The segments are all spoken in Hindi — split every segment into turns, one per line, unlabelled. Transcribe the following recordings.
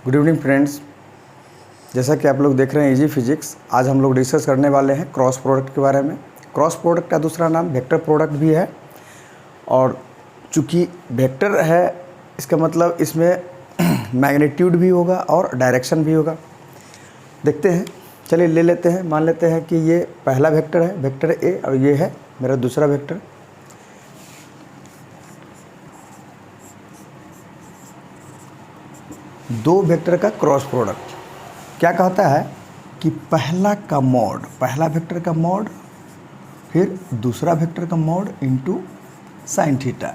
Good evening friends. जैसा कि आप लोग देख रहे हैं इजी फिजिक्स, आज हम लोग डिस्कस करने वाले हैं क्रॉस प्रोडक्ट के बारे में। क्रॉस प्रोडक्ट का दूसरा नाम वेक्टर प्रोडक्ट भी है, और चूँकि वेक्टर है इसका मतलब इसमें मैग्नीट्यूड भी होगा और डायरेक्शन भी होगा। देखते हैं, चलिए ले लेते हैं। मान लेते हैं कि ये पहला वेक्टर है, वेक्टर ए, और ये है मेरा दूसरा वेक्टर। दो वेक्टर का क्रॉस प्रोडक्ट क्या कहता है कि पहला का मॉड, पहला वेक्टर का मॉड फिर दूसरा वेक्टर का मॉड इनटू साइन थीटा।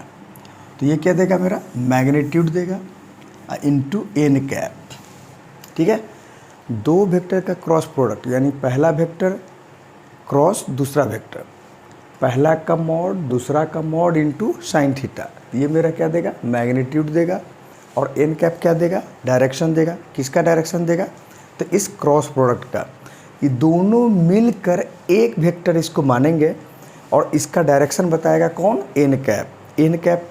तो ये क्या देगा, मेरा मैग्नीट्यूड देगा इनटू एन कैप। ठीक है, दो वेक्टर का क्रॉस प्रोडक्ट यानी पहला वेक्टर क्रॉस दूसरा वेक्टर, पहला का मॉड दूसरा का मॉड इनटू साइन थीटा। ये मेरा क्या देगा, मैग्नीट्यूड देगा, और एन कैप क्या देगा, डायरेक्शन देगा। किसका डायरेक्शन देगा, तो इस क्रॉस प्रोडक्ट का। ये दोनों मिलकर एक वेक्टर इसको मानेंगे, और इसका डायरेक्शन बताएगा कौन, एन कैप। एन कैप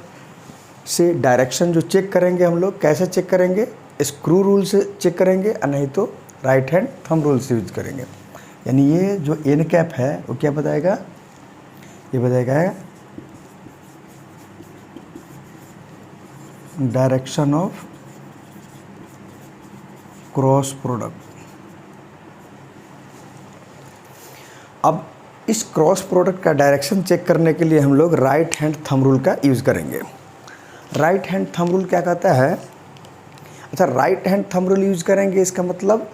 से डायरेक्शन जो चेक करेंगे हम लोग, कैसे चेक करेंगे, स्क्रू रूल से चेक करेंगे, और नहीं तो राइट हैंड थंब रूल से यूज करेंगे। यानी ये जो एन कैप है वो क्या बताएगा, ये बताएगा डायरेक्शन ऑफ क्रॉस प्रोडक्ट। अब इस क्रॉस प्रोडक्ट का डायरेक्शन चेक करने के लिए हम लोग राइट हैंड थंब रूल का यूज़ करेंगे। राइट हैंड थंब रूल क्या कहता है, अच्छा right hand thumb rule use करेंगे, इसका मतलब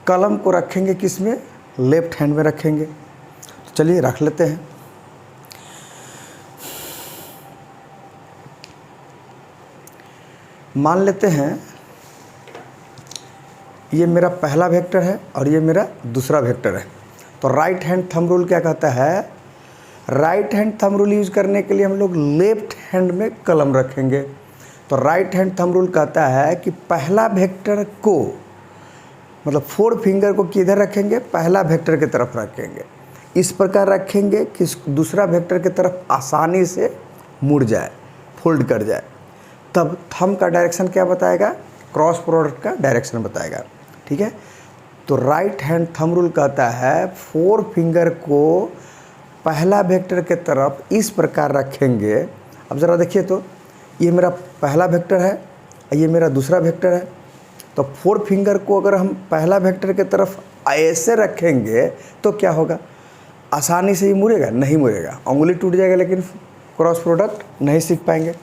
कलम को रखेंगे किस में, लेफ्ट हैंड में रखेंगे। तो चलिए रख लेते हैं। मान लेते हैं ये मेरा पहला वेक्टर है और ये मेरा दूसरा वेक्टर है। तो राइट हैंड थंब रूल क्या कहता है, right hand thumb rule use करने के लिए हम लोग लेफ्ट हैंड में कलम रखेंगे। तो राइट हैंड थंब रूल कहता है कि पहला वेक्टर को, मतलब फोर फिंगर को किधर रखेंगे, पहला वेक्टर की तरफ रखेंगे। इस प्रकार रखेंगे कि दूसरा वेक्टर की तरफ आसानी से मुड़ जाए, फोल्ड कर जाए। तब थंब का डायरेक्शन क्या बताएगा, क्रॉस प्रोडक्ट का डायरेक्शन बताएगा। ठीक है, तो राइट हैंड थंब रूल कहता है फोर फिंगर को पहला वेक्टर के तरफ इस प्रकार रखेंगे। अब ज़रा देखिए, तो ये मेरा पहला वेक्टर है, ये मेरा दूसरा वेक्टर है। तो फोर फिंगर को अगर हम पहला वेक्टर के तरफ ऐसे रखेंगे तो क्या होगा, आसानी से ही मुड़ेगा, नहीं मुड़ेगा, उंगली टूट जाएगा, लेकिन क्रॉस प्रोडक्ट नहीं सीख पाएंगे।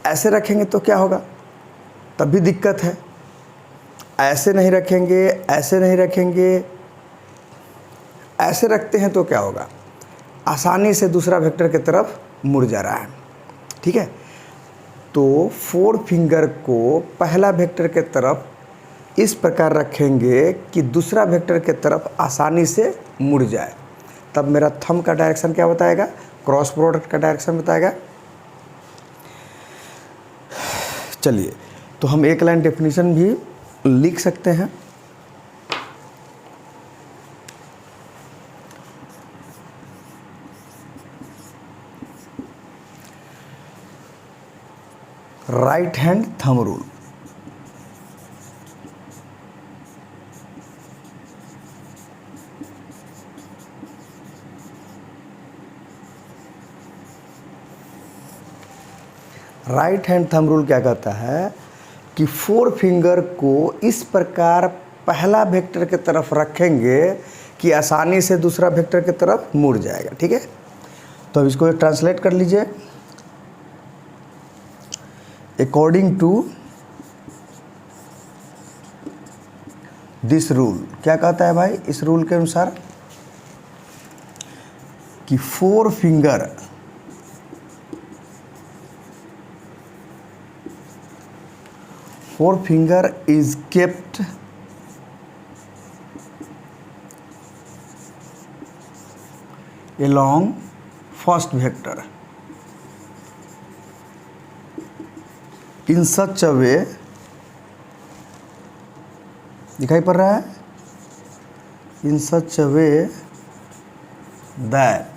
ऐसे रखेंगे तो क्या होगा, तब भी दिक्कत है। ऐसे नहीं रखेंगे, ऐसे नहीं रखेंगे, ऐसे रखते हैं तो क्या होगा, आसानी से दूसरा वेक्टर की तरफ मुड़ जा रहा है। ठीक है, तो फोर फिंगर को पहला वेक्टर के तरफ इस प्रकार रखेंगे कि दूसरा वेक्टर के तरफ आसानी से मुड़ जाए। तब मेरा थंब का डायरेक्शन क्या बताएगा, क्रॉस प्रोडक्ट का डायरेक्शन बताएगा। चलिए, तो हम एक लाइन डेफिनेशन भी लिख सकते हैं। Right hand thumb rule, right hand thumb rule क्या कहता है कि फोर फिंगर को इस प्रकार पहला वेक्टर की तरफ रखेंगे कि आसानी से दूसरा वेक्टर की तरफ मुड़ जाएगा। ठीक है, तो अब इसको ट्रांसलेट कर लीजिए। अकॉर्डिंग टू दिस रूल, क्या कहता है भाई, इस रूल के अनुसार कि four finger is kept along first vector in such a way, दिखाई पड़ रहा है, in such a way that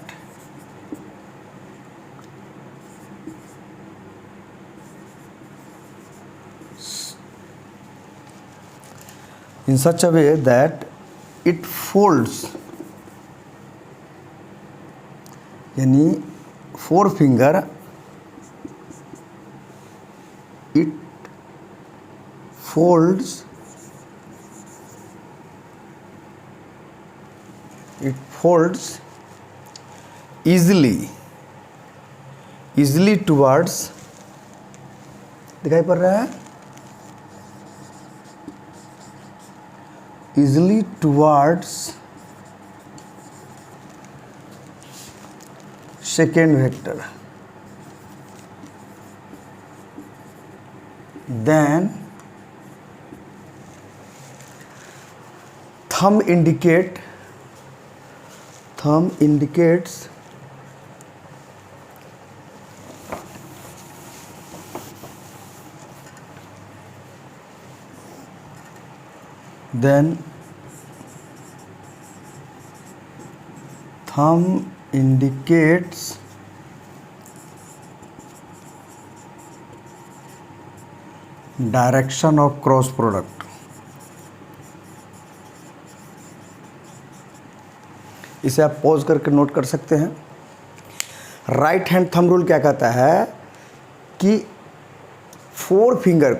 in such a way that it folds, यानी forefinger it folds easily towards, दिखाई पड़ रहा है, easily towards second vector. Then thumb indicates direction of cross product. इसे आप पॉज करके नोट कर सकते हैं। राइट हैंड थंब रूल क्या कहता है कि फोर फिंगर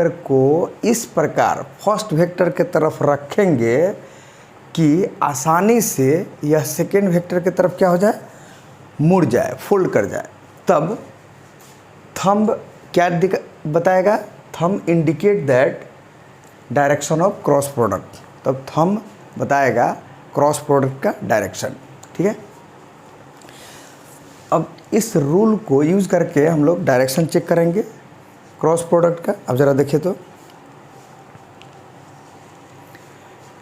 को इस प्रकार फर्स्ट वेक्टर के तरफ रखेंगे कि आसानी से यह सेकेंड वेक्टर के तरफ क्या हो जाए, मुड़ जाए, फोल्ड कर जाए। तब थंब क्या बताएगा, thumb indicate that direction of cross product. तब थंब बताएगा क्रॉस प्रोडक्ट का डायरेक्शन। ठीक है, अब इस रूल को यूज़ करके हम लोग डायरेक्शन चेक करेंगे क्रॉस प्रोडक्ट का। अब ज़रा देखिए तो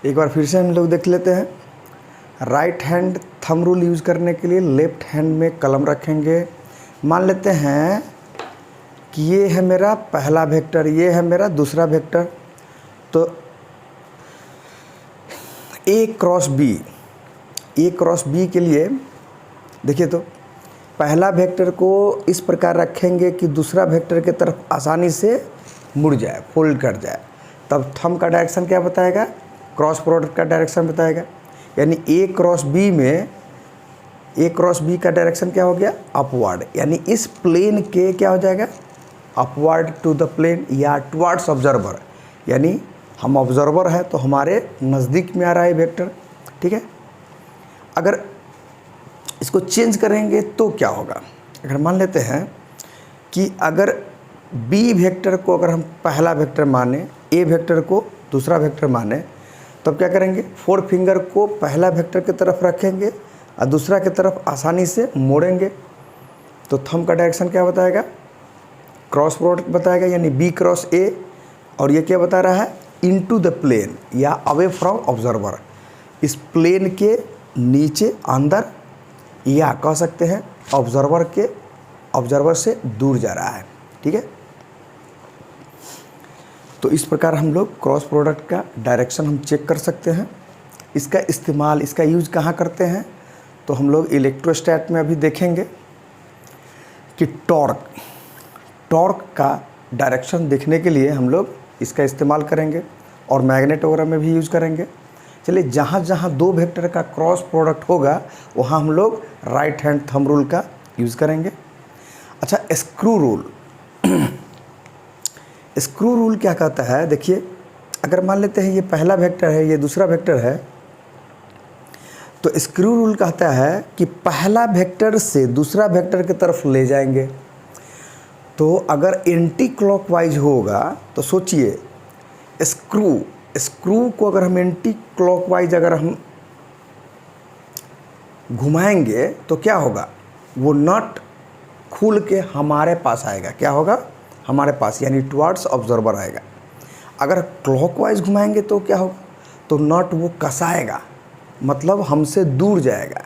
एक बार फिर से हम लोग देख लेते हैं। Right hand thumb rule use करने के लिए लेफ्ट हैंड में कलम रखेंगे। मान लेते हैं कि ये है मेरा पहला वेक्टर, ये है मेरा दूसरा वेक्टर। तो ए क्रॉस बी के लिए देखिए तो पहला वेक्टर को इस प्रकार रखेंगे कि दूसरा वेक्टर के तरफ आसानी से मुड़ जाए, फोल्ड कर जाए। तब थंब का डायरेक्शन क्या बताएगा, क्रॉस प्रोडक्ट का डायरेक्शन बताएगा। यानी ए क्रॉस बी का डायरेक्शन क्या हो गया, अपवर्ड। यानी इस प्लेन के क्या हो जाएगा, अपवर्ड टू द प्लेन या टुवर्ड्स ऑब्जर्वर। यानी हम ऑब्जर्वर है तो हमारे नज़दीक में आ रहा है वेक्टर। ठीक है, अगर इसको चेंज करेंगे तो क्या होगा, अगर मान लेते हैं कि अगर बी वेक्टर को अगर हम पहला वेक्टर माने, ए वेक्टर को दूसरा वेक्टर माने, तब क्या करेंगे, फोर फिंगर को पहला वेक्टर की तरफ रखेंगे और दूसरा की तरफ आसानी से मोड़ेंगे। तो थंब का डायरेक्शन क्या बताएगा, क्रॉस प्रोडक्ट बताएगा। यानी बी क्रॉस ए, और ये क्या बता रहा है, इनटू द प्लेन या अवे फ्रॉम ऑब्जर्वर। इस प्लेन के नीचे, अंदर, या कह सकते हैं ऑब्जर्वर से दूर जा रहा है। ठीक है, तो इस प्रकार हम लोग क्रॉस प्रोडक्ट का डायरेक्शन हम चेक कर सकते हैं। इसका इस्तेमाल, इसका यूज कहाँ करते हैं, तो हम लोग इलेक्ट्रोस्टैट में अभी देखेंगे कि टॉर्क का डायरेक्शन देखने के लिए हम लोग इसका इस्तेमाल करेंगे, और मैग्नेट वगैरह में भी यूज़ करेंगे। चलिए, जहाँ जहाँ दो वेक्टर का क्रॉस प्रोडक्ट होगा वहाँ हम लोग राइट हैंड थंब रूल का यूज़ करेंगे। अच्छा, स्क्रू रूल क्या कहता है, देखिए, अगर मान लेते हैं ये पहला वेक्टर है, ये दूसरा वेक्टर है, तो स्क्रू रूल कहता है कि पहला वेक्टर से दूसरा वेक्टर की तरफ ले जाएंगे। तो अगर एंटी क्लॉकवाइज होगा तो सोचिए, स्क्रू को अगर हम एंटी क्लॉकवाइज अगर हम घुमाएंगे तो क्या होगा, वो नट खुल के हमारे पास आएगा। क्या होगा, हमारे पास, यानी टुवर्ड्स ऑब्जर्वर आएगा। अगर क्लॉकवाइज घुमाएंगे तो क्या होगा, तो नट वो कसाएगा, मतलब हमसे दूर जाएगा।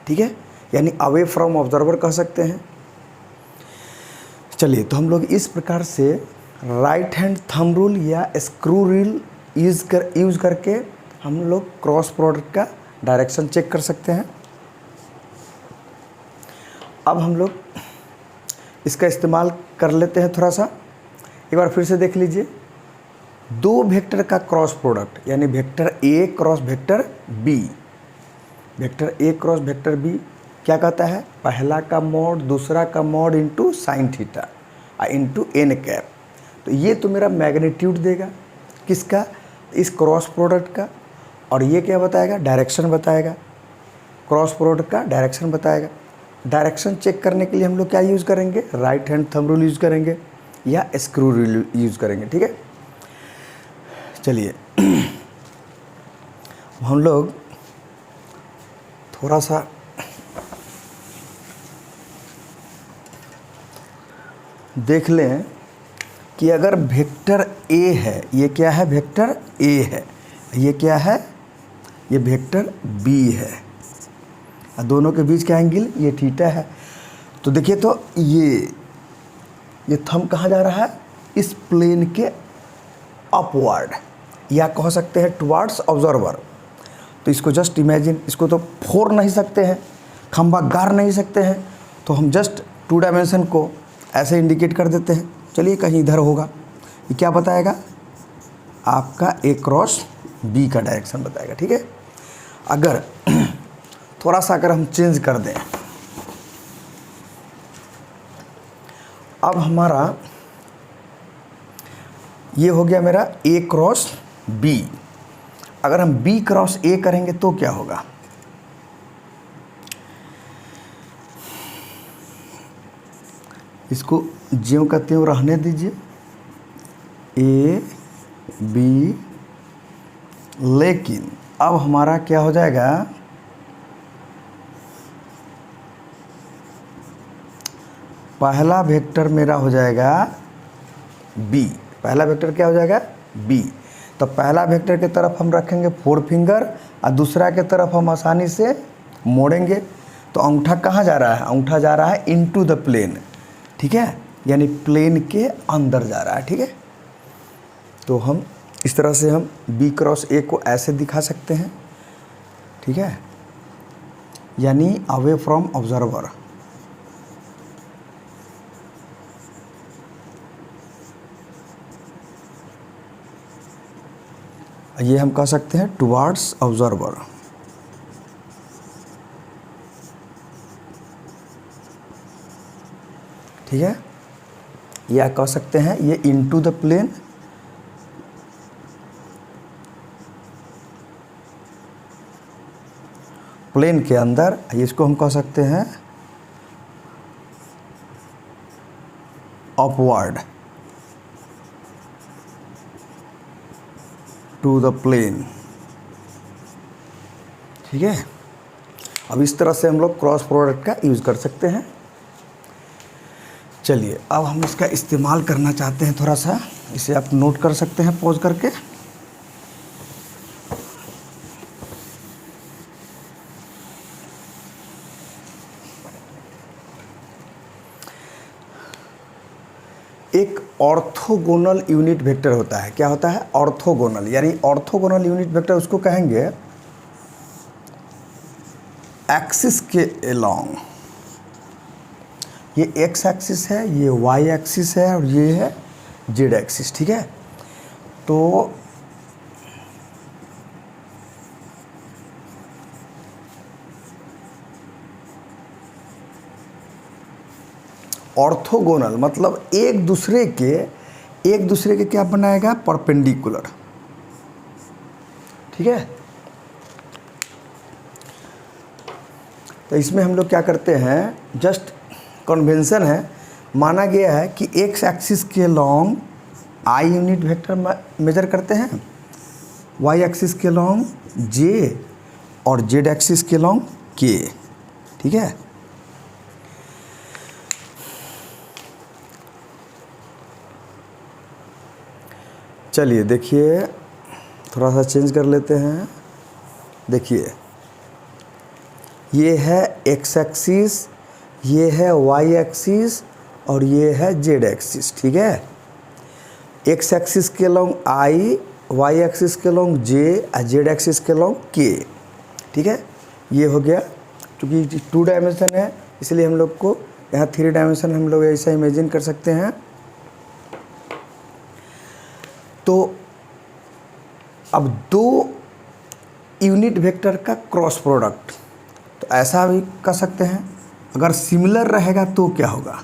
ठीक है, यानी अवे फ्रॉम ऑब्जर्वर कह सकते हैं। चलिए, तो हम लोग इस प्रकार से राइट हैंड थंब रूल या स्क्रू रूल यूज़ करके हम लोग क्रॉस प्रोडक्ट का डायरेक्शन चेक कर सकते हैं। अब हम लोग इसका इस्तेमाल कर लेते हैं थोड़ा सा। एक बार फिर से देख लीजिए, दो वेक्टर का क्रॉस प्रोडक्ट यानी vector A cross vector B, vector A cross vector B क्या कहता है, पहला का मॉड दूसरा का mod into sine theta into n cap. तो ये तो मेरा मैग्नीट्यूड देगा किसका, इस क्रॉस प्रोडक्ट का, और ये क्या बताएगा, डायरेक्शन बताएगा, क्रॉस प्रोडक्ट का डायरेक्शन बताएगा। डायरेक्शन चेक करने के लिए हम लोग क्या यूज़ करेंगे, right hand thumb rule use करेंगे या स्क्रू रूल यूज़ करेंगे। ठीक है, चलिए हम लोग थोड़ा सा देख लें कि अगर वेक्टर ए है, ये क्या है, वेक्टर ए है, ये क्या है, ये वेक्टर बी है, और दोनों के बीच का एंगल ये थीटा है। तो देखिए, तो ये थंब कहाँ जा रहा है, इस प्लेन के अपवर्ड, या कह सकते हैं टुवर्ड्स ऑब्जर्वर। तो इसको जस्ट इमेजिन, इसको तो फोड़ नहीं सकते हैं, खंभा गाड़ नहीं सकते हैं, तो हम जस्ट 2 डायमेंशन को ऐसे इंडिकेट कर देते हैं। चलिए कहीं इधर होगा, ये क्या बताएगा, आपका ए क्रॉस बी का डायरेक्शन बताएगा। ठीक है, अगर थोड़ा सा अगर हम चेंज कर दें, अब हमारा ये हो गया मेरा ए क्रॉस बी। अगर हम बी क्रॉस ए करेंगे तो क्या होगा, इसको ज्यों का त्यों रहने दीजिए, ए बी, लेकिन अब हमारा क्या हो जाएगा, पहला वेक्टर मेरा हो जाएगा बी, पहला वेक्टर क्या हो जाएगा, बी। तो पहला वेक्टर के तरफ हम रखेंगे 4 फिंगर और दूसरा के तरफ हम आसानी से मोड़ेंगे। तो अंगूठा कहाँ जा रहा है, अंगूठा जा रहा है इनटू द प्लेन। ठीक है, यानी प्लेन के अंदर जा रहा है। ठीक है, तो हम इस तरह से हम बी क्रॉस ए को ऐसे दिखा सकते हैं। ठीक है, यानी अवे फ्रॉम ऑब्जर्वर। ये हम कह सकते हैं टुवर्ड्स ऑब्जर्वर। ठीक है, या कह सकते हैं ये इनटू द प्लेन, प्लेन के अंदर, इसको हम कह सकते हैं अपवर्ड टू द प्लेन। ठीक है, अब इस तरह से हम लोग क्रॉस प्रोडक्ट का यूज़ कर सकते हैं। चलिए अब हम इसका इस्तेमाल करना चाहते हैं थोड़ा सा, इसे आप नोट कर सकते हैं पॉज करके। एक ऑर्थोगोनल यूनिट वेक्टर होता है, क्या होता है, ऑर्थोगोनल, यानी ऑर्थोगोनल यूनिट वेक्टर उसको कहेंगे एक्सिस के अलोंग। ये एक्स एक्सिस है, ये वाई एक्सिस है और ये है जेड एक्सिस। ठीक है, तो ऑर्थोगोनल मतलब एक दूसरे के क्या बनाएगा, परपेंडिकुलर। ठीक है, तो इसमें हम लोग क्या करते हैं, जस्ट कन्वेंशन है, माना गया है कि एक्स एक्सिस के long i unit vector measure करते हैं, वाई एक्सिस के लॉन्ग जे और जेड एक्सिस के लॉन्ग के। ठीक है, चलिए देखिए थोड़ा सा चेंज कर लेते हैं। देखिए ये है एक्स एक्सिस, ये है वाई एक्सिस और ये है जेड एक्सिस। ठीक है, एक्स एक्सिस के लॉन्ग आई, वाई एक्सिस के लॉन्ग जे और जेड एक्सिस के लॉन्ग के। ठीक है, ये हो गया, क्योंकि 2 डायमेंशन है इसलिए हम लोग को यहाँ 3 डायमेंशन हम लोग ऐसा इमेजिन कर सकते हैं। तो अब दो यूनिट वेक्टर का क्रॉस प्रोडक्ट, तो ऐसा भी कर सकते हैं। अगर सिमिलर रहेगा तो क्या होगा,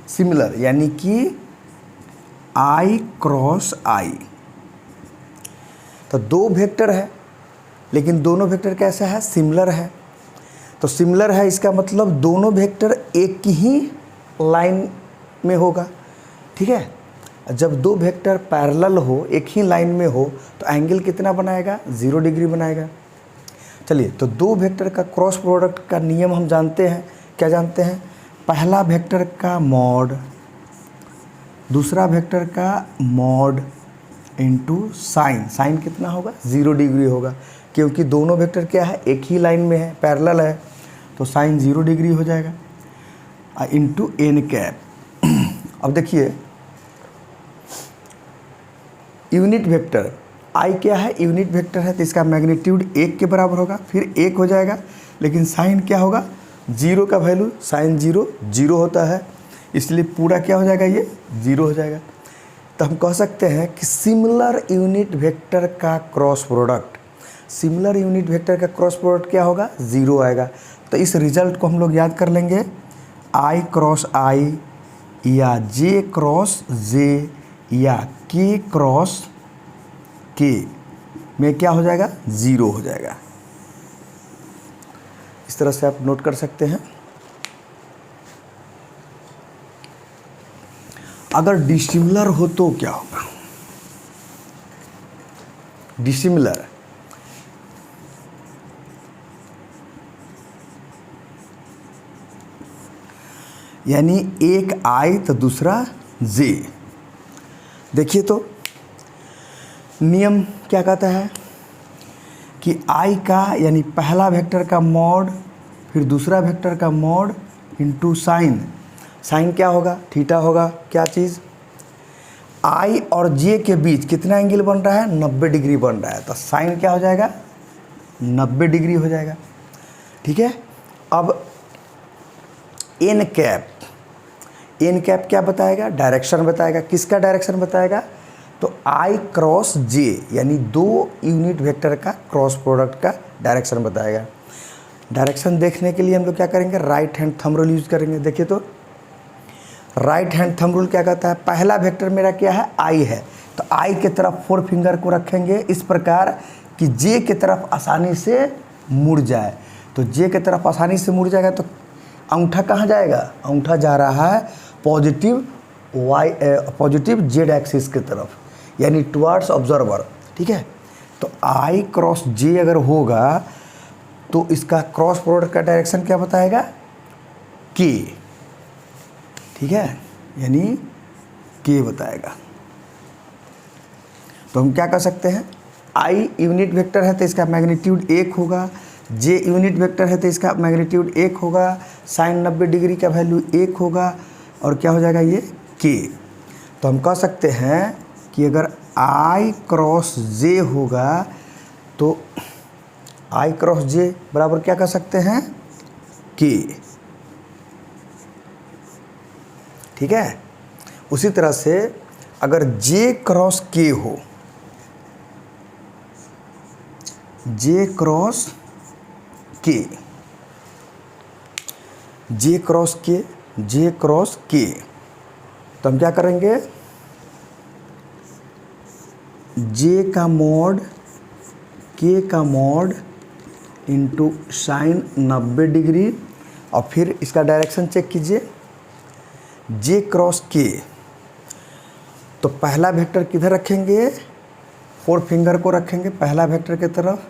सिमिलर यानी कि आई क्रॉस आई। तो दो वेक्टर है लेकिन दोनों वेक्टर कैसा है, सिमिलर है। तो सिमिलर है इसका मतलब दोनों वेक्टर एक ही लाइन में होगा, ठीक है। जब दो वेक्टर पैरेलल हो, एक ही लाइन में हो, तो एंगल कितना बनाएगा, 0 डिग्री बनाएगा। चलिए, तो दो वेक्टर का क्रॉस प्रोडक्ट का नियम हम जानते हैं। क्या जानते हैं, पहला वेक्टर का मॉड दूसरा वेक्टर का मॉड इनटू साइन। साइन कितना होगा, 0 डिग्री होगा, क्योंकि दोनों वेक्टर क्या है, एक ही लाइन में है, पैरेलल है, तो साइन 0 डिग्री हो जाएगा इनटू एन कैप। अब देखिए यूनिट वेक्टर आई क्या है, यूनिट वेक्टर है, तो इसका मैग्नीट्यूड 1 के बराबर होगा, फिर 1 हो जाएगा। लेकिन साइन क्या होगा, 0 का वैल्यू, साइन 0 होता है, इसलिए पूरा क्या हो जाएगा, ये 0 हो जाएगा। तो हम कह सकते हैं कि सिमिलर यूनिट वेक्टर का cross product, similar unit vector का क्रॉस प्रोडक्ट क्या होगा, 0 आएगा। तो इस रिजल्ट को हम लोग याद कर लेंगे, आई क्रॉस आई या जे क्रॉस जे या के क्रॉस के में क्या हो जाएगा, 0 हो जाएगा। इस तरह से आप नोट कर सकते हैं। अगर डिसिमिलर हो तो क्या होगा, डिसिमिलर यानी एक आई तो दूसरा जे। देखिए तो नियम क्या कहता है कि आई का यानी पहला वेक्टर का मॉड फिर दूसरा वेक्टर का मॉड इनटू साइन। साइन क्या होगा, थीटा होगा। क्या चीज़, आई और जे के बीच कितना एंगल बन रहा है, 90 डिग्री बन रहा है, तो साइन क्या हो जाएगा, 90 डिग्री हो जाएगा, ठीक है। अब एन कैप, एन कैप क्या बताएगा, डायरेक्शन बताएगा। किसका डायरेक्शन बताएगा, तो आई क्रॉस जे यानी दो यूनिट वेक्टर का क्रॉस प्रोडक्ट का डायरेक्शन बताएगा। डायरेक्शन देखने के लिए हम लोग क्या करेंगे, right hand thumb rule use करेंगे। देखिए तो राइट हैंड थंब रूल क्या कहता है, पहला वेक्टर मेरा क्या है, आई है, तो आई के तरफ 4 फिंगर को रखेंगे इस प्रकार कि जे के तरफ आसानी से मुड़ जाए। तो जे के तरफ आसानी से मुड़ जाएगा तो अंगूठा कहाँ जाएगा, अंगूठा जा रहा है पॉजिटिव जेड एक्सिस की तरफ, यानी टुवर्ड्स ऑब्जर्वर, ठीक है। तो आई क्रॉस जे अगर होगा तो इसका क्रॉस प्रोडक्ट का डायरेक्शन क्या बताएगा, के, ठीक है, यानी के बताएगा। तो हम क्या कर सकते हैं, आई यूनिट वेक्टर है तो इसका मैग्नीट्यूड 1 होगा, जे यूनिट वेक्टर है तो इसका मैग्नीट्यूड 1 होगा, साइन 90 डिग्री का वैल्यू 1 होगा, और क्या हो जाएगा ये के। तो हम कह सकते हैं कि अगर आई क्रॉस जे होगा तो आई क्रॉस जे बराबर क्या कर सकते हैं, के, ठीक है। उसी तरह से अगर जे क्रॉस के हो, जे क्रॉस के, जे क्रॉस के, जे क्रॉस के, तो हम क्या करेंगे, जे का मॉड के का मॉड इंटू साइन 90 डिग्री, और फिर इसका डायरेक्शन चेक कीजिए, जे क्रॉस के। तो पहला वेक्टर किधर रखेंगे, 4 फिंगर को रखेंगे पहला वेक्टर की तरफ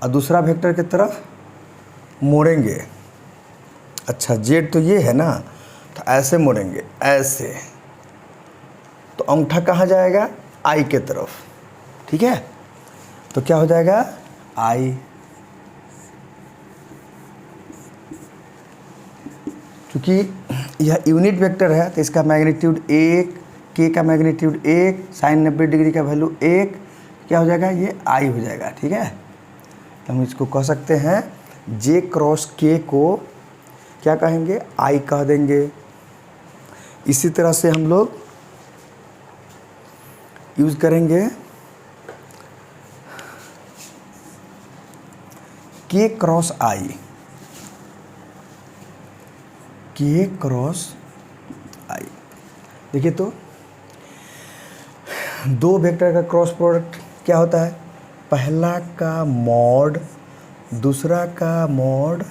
और दूसरा वेक्टर की तरफ मोड़ेंगे। अच्छा जेड तो ये है ना, तो ऐसे मोड़ेंगे, ऐसे, तो अंगूठा कहाँ जाएगा, आई के तरफ, ठीक है। तो क्या हो जाएगा, आई। क्योंकि यह यूनिट वेक्टर है तो इसका मैग्नीट्यूड 1, के का मैग्नीट्यूड 1, साइन 90 डिग्री का वैल्यू 1, क्या हो जाएगा, ये आई हो जाएगा, ठीक है। तो हम इसको कह सकते हैं जे क्रॉस के को क्या कहेंगे, आई कह देंगे। इसी तरह से हम लोग यूज़ करेंगे K cross I, K cross I। देखिए तो दो वेक्टर का क्रॉस प्रोडक्ट क्या होता है, पहला का मॉड दूसरा का मॉड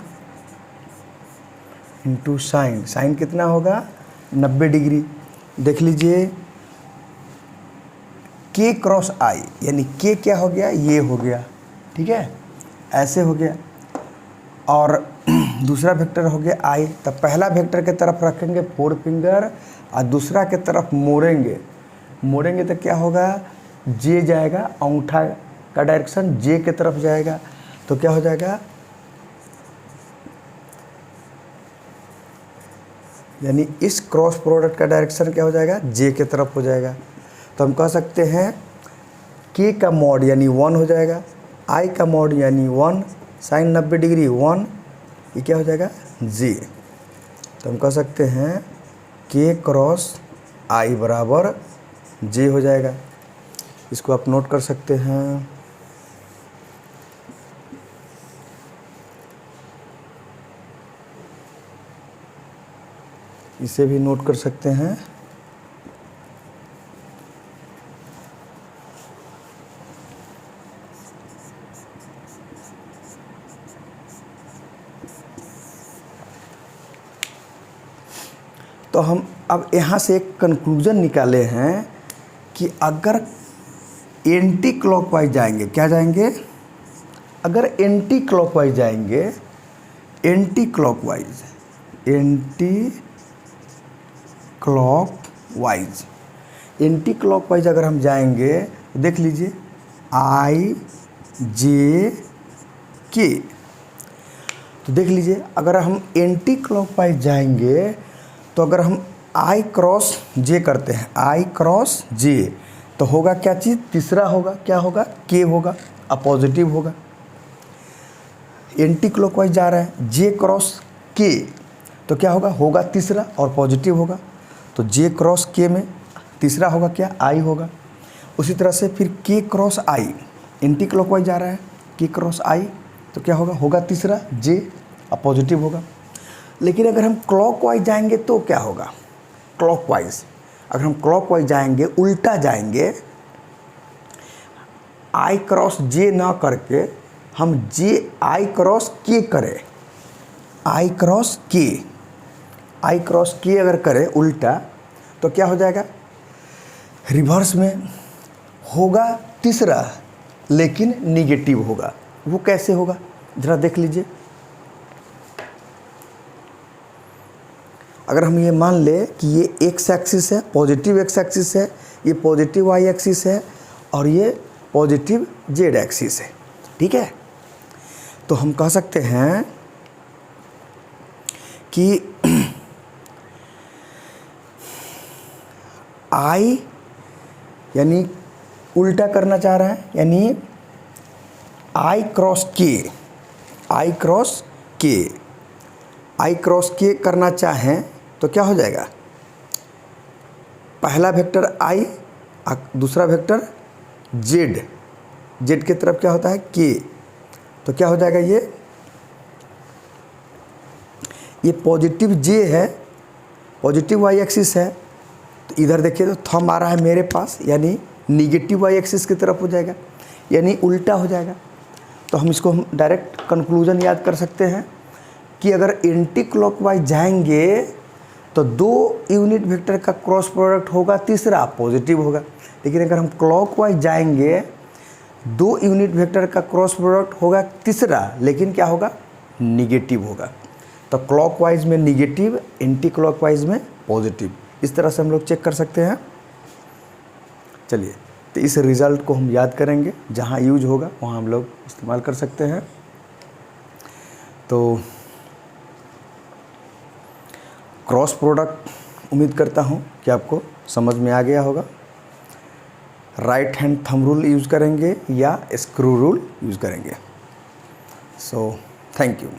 इंटू साइन। साइन कितना होगा, 90 डिग्री। देख लीजिए K क्रॉस I, यानी K क्या हो गया, ये हो गया, ठीक है, ऐसे हो गया। और दूसरा वेक्टर हो गया I, तब पहला वेक्टर के तरफ रखेंगे 4 फिंगर और दूसरा के तरफ मोड़ेंगे तो क्या होगा, J जाएगा, अंगूठा का डायरेक्शन J के तरफ जाएगा, तो क्या हो जाएगा, यानी इस क्रॉस प्रोडक्ट का डायरेक्शन क्या हो जाएगा, J के तरफ हो जाएगा। तो हम कह सकते हैं K का मॉड यानी 1 हो जाएगा, I का मॉड यानी 1, साइन 90 डिग्री 1, ये क्या हो जाएगा, J। तो हम कह सकते हैं K क्रॉस I बराबर J हो जाएगा। इसको आप नोट कर सकते हैं। इसे भी नोट कर सकते हैं। तो हम अब यहाँ से एक कंक्लूजन निकाले हैं कि अगर एंटी क्लॉकवाइज जाएंगे, क्या जाएंगे, अगर एंटी क्लॉकवाइज जाएंगे, एंटी क्लॉकवाइज अगर हम जाएंगे तो देख लीजिए I J K। तो देख लीजिए अगर हम एंटी क्लॉकवाइज जाएंगे तो अगर हम I क्रॉस J करते हैं, I क्रॉस J, तो होगा क्या चीज़, तीसरा होगा, क्या होगा, K होगा, पॉजिटिव होगा। एंटी क्लॉकवाइज जा रहा है J क्रॉस K, तो क्या होगा तीसरा और पॉजिटिव होगा। तो J क्रॉस K में तीसरा होगा क्या, I होगा। उसी तरह से फिर K cross I, anti clockwise जा रहा है K क्रॉस I, तो क्या होगा तीसरा J और पॉजिटिव होगा। लेकिन अगर हम क्लॉकवाइज जाएंगे तो क्या होगा, अगर हम क्लॉकवाइज जाएंगे, उल्टा जाएंगे, I क्रॉस J ना करके हम I क्रॉस K करें, I क्रॉस K अगर करें उल्टा, तो क्या हो जाएगा, रिवर्स में होगा तीसरा लेकिन निगेटिव होगा। वो कैसे होगा, ज़रा देख लीजिए। अगर हम ये मान ले कि ये एक्स एक्सिस है, पॉजिटिव एक्स एक्सिस है, ये पॉजिटिव वाई एक्सिस है और ये पॉजिटिव जेड एक्सिस है, ठीक है, तो हम कह सकते हैं कि I यानी उल्टा करना चाह रहा है, यानी I क्रॉस के करना चाहें तो क्या हो जाएगा, पहला वेक्टर I, दूसरा वेक्टर Z की तरफ क्या होता है K, तो क्या हो जाएगा, ये पॉजिटिव J है, पॉजिटिव वाई एक्सिस है, तो इधर देखिए तो थंब आ रहा है मेरे पास, यानी निगेटिव वाई एक्सिस की तरफ हो जाएगा, यानी उल्टा हो जाएगा। तो हम इसको डायरेक्ट कंक्लूजन याद कर सकते हैं कि अगर एंटी क्लॉकवाइज जाएंगे तो दो यूनिट वेक्टर का क्रॉस प्रोडक्ट होगा, तीसरा पॉजिटिव होगा। लेकिन अगर हम क्लॉकवाइज जाएंगे, दो यूनिट वेक्टर का क्रॉस प्रोडक्ट होगा तीसरा, लेकिन क्या होगा, निगेटिव होगा। तो क्लॉकवाइज में निगेटिव, एंटी क्लॉकवाइज में पॉजिटिव, इस तरह से हम लोग चेक कर सकते हैं। चलिए, तो इस रिज़ल्ट को हम याद करेंगे, जहाँ यूज होगा वहाँ हम लोग इस्तेमाल कर सकते हैं। तो क्रॉस प्रोडक्ट उम्मीद करता हूँ कि आपको समझ में आ गया होगा। Right hand thumb rule use करेंगे या स्क्रू रूल यूज़ करेंगे। So thank you.